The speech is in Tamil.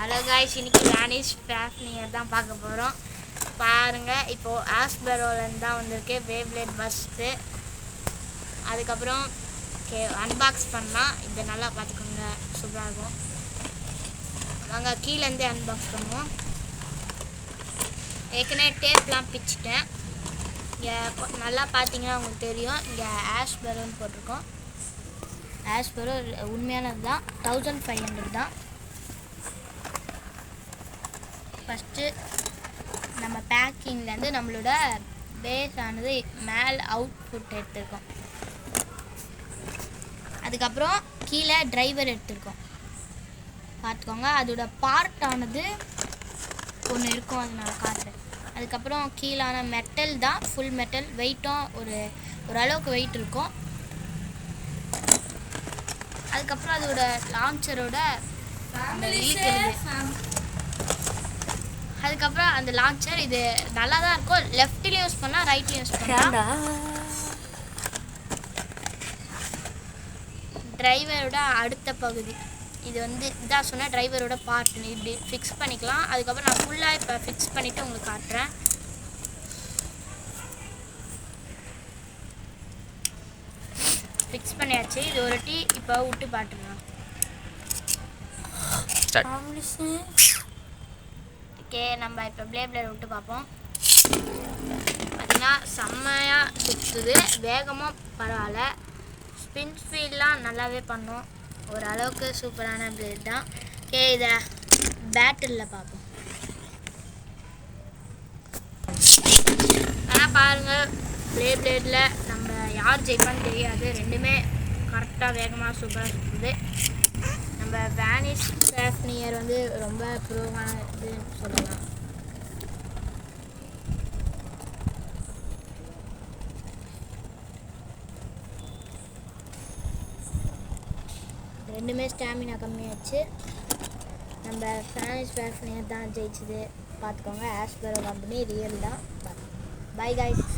ஹலோ காய்ஸ், இன்னைக்கு வேனிஷ் ஃபேஃப்னியர் தான் பார்க்க போகிறோம். பாருங்கள், இப்போது ஆஸ்பெரோலேருந்து தான் வந்திருக்கு பேப்ளேட் பஸ்ட்டு. அதுக்கப்புறம் அன்பாக்ஸ் பண்ணால் இதை நல்லா பார்த்துக்கோங்க, சூப்பராக இருக்கும். வாங்க கீழேருந்தே அன்பாக்ஸ் பண்ணுவோம். ஏற்கனவே டேப்லாம் பிச்சுட்டேன். இங்கே நல்லா பார்த்தீங்கன்னா உங்களுக்கு தெரியும், இங்கே ஆஸ்பெரோன்னு போட்டிருக்கோம். ஆஸ்பெரோ உண்மையானது தான், 1500 தான். ஃபஸ்ட்டு நம்ம பேக்கிங்லேருந்து நம்மளோட பேஸ் ஆனது மேலே அவுட்புட் எடுத்துருக்கோம். அதுக்கப்புறம் கீழே டிரைவர் எடுத்துருக்கோம், பார்த்துக்கோங்க. அதோட பார்ட் ஆனது ஒன்று இருக்கும், அது நான் காட்டுறேன். அதுக்கப்புறம் கீழான மெட்டல் தான், ஃபுல் மெட்டல். வெயிட்டும் ஓரளவுக்கு வெயிட் இருக்கும். அதுக்கப்புறம் அதோட லான்ச்சரோட அதுக்கப்புறம் அந்த லான்ச்சர் இது நல்லா தான் இருக்கும். லெஃப்ட்லேயும் யூஸ் பண்ணலாம், ரைட்லேயும் யூஸ் பண்ணலாம். டிரைவரோட அடுத்த பகுதி இது இதான் சொன்னால் டிரைவரோட பார்ட். இப்படி ஃபிக்ஸ் பண்ணிக்கலாம். அதுக்கப்புறம் நான் ஃபுல்லாக இப்போ ஃபிக்ஸ் பண்ணிவிட்டு உங்களுக்கு காட்டுறேன். ஃபிக்ஸ் பண்ணியாச்சு. இது ஒரு டீ இப்போ விட்டு பாட்டுருங்க. ஓகே, நம்ம இப்போ பிளேட் விட்டு பார்ப்போம். பார்த்தீங்கன்னா செம்மையாக சுற்றுது, வேகமாக பரவாயில்ல. ஸ்பின் ஸ்பீட்லாம் நல்லாவே பண்ணும். ஓரளவுக்கு சூப்பரான பிளேட் தான். ஓகே, இதை பேட்டிலில் பார்ப்போம். ஆனால் பாருங்கள், பிளேடில் நம்ம யார் ஜெயிப்பான்னு தெரியாது. ரெண்டுமே கரெக்டாக வேகமாக சூப்பராக சுற்றுது. நம்ம வேனிஷ் ஃபேஃப்னியர் ரொம்ப ப்ரோவானதுன்னு சொல்லலாம். ரெண்டுமே ஸ்டாமினா கம்மியாச்சு. நம்ம வேனிஷ் ஃபேஃப்னியர் தான் ஜெயிச்சுது, பார்த்துக்கோங்க. ஆஸ்பெரோ கம்பெனி ரியல் தான். By guys.